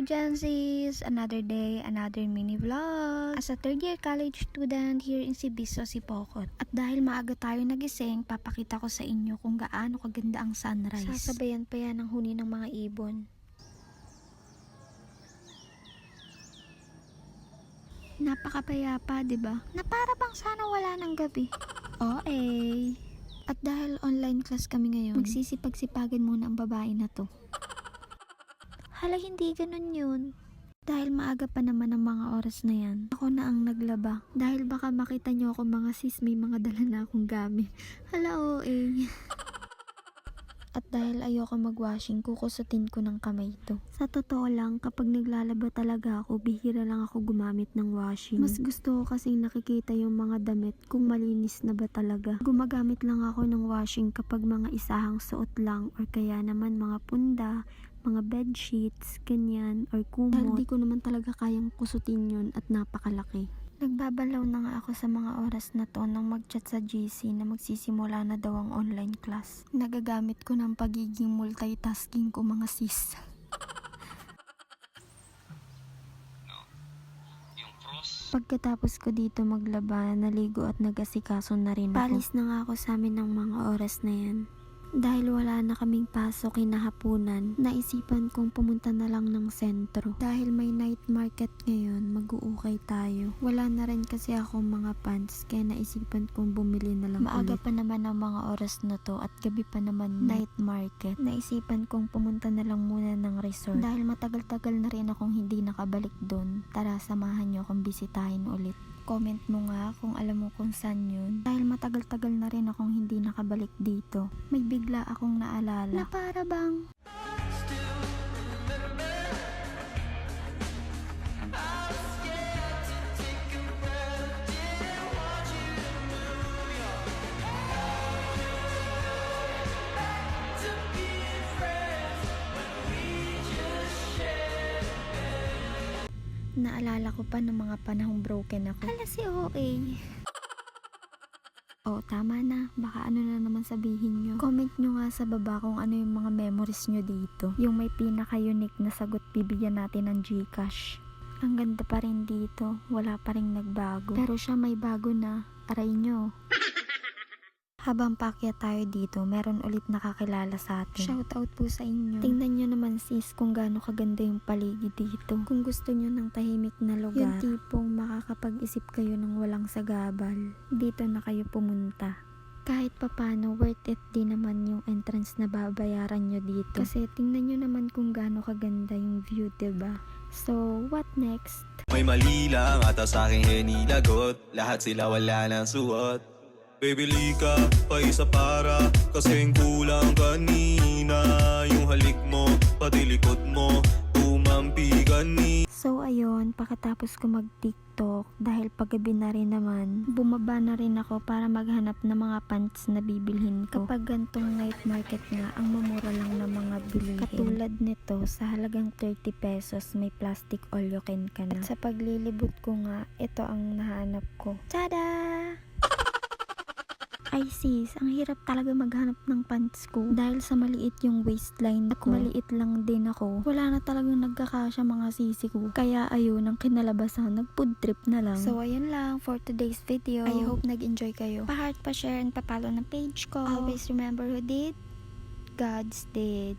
Gen Z's! Another day, another mini vlog. As a third year college student here in Sibiso, Sipokot. At dahil maaga tayo nagising, papakita ko sa inyo kung gaano kaganda ang sunrise. Sasabayan pa yan ng huni ng mga ibon. Napakapayapa, diba? Na para bang sana wala ng gabi. OA. At dahil online class kami ngayon, magsisipag-sipagan muna ang babae na to. Hala, hindi ganun yun. Dahil maaga pa naman ang mga oras na yan, ako na ang naglaba. Dahil baka makita nyo ako mga sis, may mga dala na akong gamit. Hala, OA. At dahil ayoko mag-washing, kukusutin ko ng kamay to. Sa totoo lang, kapag naglalaba talaga ako, bihira lang ako gumamit ng washing. Mas gusto ko kasing nakikita yung mga damit kung malinis na ba talaga. Gumagamit lang ako ng washing kapag mga isahang suot lang or kaya naman mga punda, mga bedsheets, ganyan, or kumot. Dahil di ko naman talaga kayang kusutin yun at napakalaki. Nagbabalaw na nga ako sa mga oras na to nang mag-chat sa GC na magsisimula na daw ang online class. Nagagamit ko ng pagiging multitasking ko, mga sis. Pagkatapos ko dito maglaba, naligo at nag-asikaso na rin ako. Palis na nga ako sa amin ng mga oras na yan. Dahil wala na kaming pasok kinahapunan, naisipan kong pumunta na lang ng sentro. Dahil may night market ngayon, mag-uukay tayo. Wala na rin kasi ako mga pants, kaya naisipan kong bumili na lang Maaga ulit. Pa naman ang mga oras na to at gabi pa naman night market. Naisipan kong pumunta na lang muna ng resort. Dahil matagal-tagal na rin akong hindi nakabalik doon. Tara, samahan nyo akong bisitahin ulit. Comment mo nga kung alam mo kung saan yun. Dahil matagal-tagal na rin akong hindi nakabalik dito. May bigla akong naalala na para bang naalala ko pa ng mga panahong broken ako. Hala, si OA. Oh, tama na. Baka ano na naman sabihin nyo. Comment nyo nga sa baba kung ano yung mga memories nyo dito. Yung may pinaka-unique na sagot, bibigyan natin ng GCash. Ang ganda pa rin dito. Wala pa rin nagbago. Pero siya may bago na. Aray nyo. Habang paakyat tayo dito, meron ulit nakakilala sa atin. Shoutout po sa inyo. Tingnan nyo naman sis kung gaano kaganda yung paligid dito. Kung gusto nyo ng tahimik na lugar, yung tipong makakapag-isip kayo ng walang sagabal, dito na kayo pumunta. Kahit papano, worth it din naman yung entrance na babayaran nyo dito. Kasi tingnan nyo naman kung gaano kaganda yung view, diba? So, what next? May mali lang ata sa aking hinilagot. Lahat sila wala nang suot. Bibili ka pa isa para kasing kulang kanina. Yung halik mo, pati likod mo, umampi kanina. So ayun, pagkatapos ko mag-TikTok, dahil paggabi na rin naman, bumaba na rin ako para maghanap ng mga pants na bibilhin ko. Kapag gantong night market nga, ang mamura lang ng mga bilihin. Katulad nito, sa halagang 30 pesos, may plastic all you can ka na. At sa paglilibot ko nga, ito ang nahanap ko. Tada! Ay sis, ang hirap talaga maghanap ng pants ko dahil sa maliit yung waistline ko. At maliit lang din ako. Wala na talagang nagkakasya mga sisi ko. Kaya ayun, ang kinalabasan, nag-food trip na lang. So ayun lang for today's video. I hope nag-enjoy kayo. Pa-heart, pa-share, and pa-follow ng page ko. Always remember who did, God's did.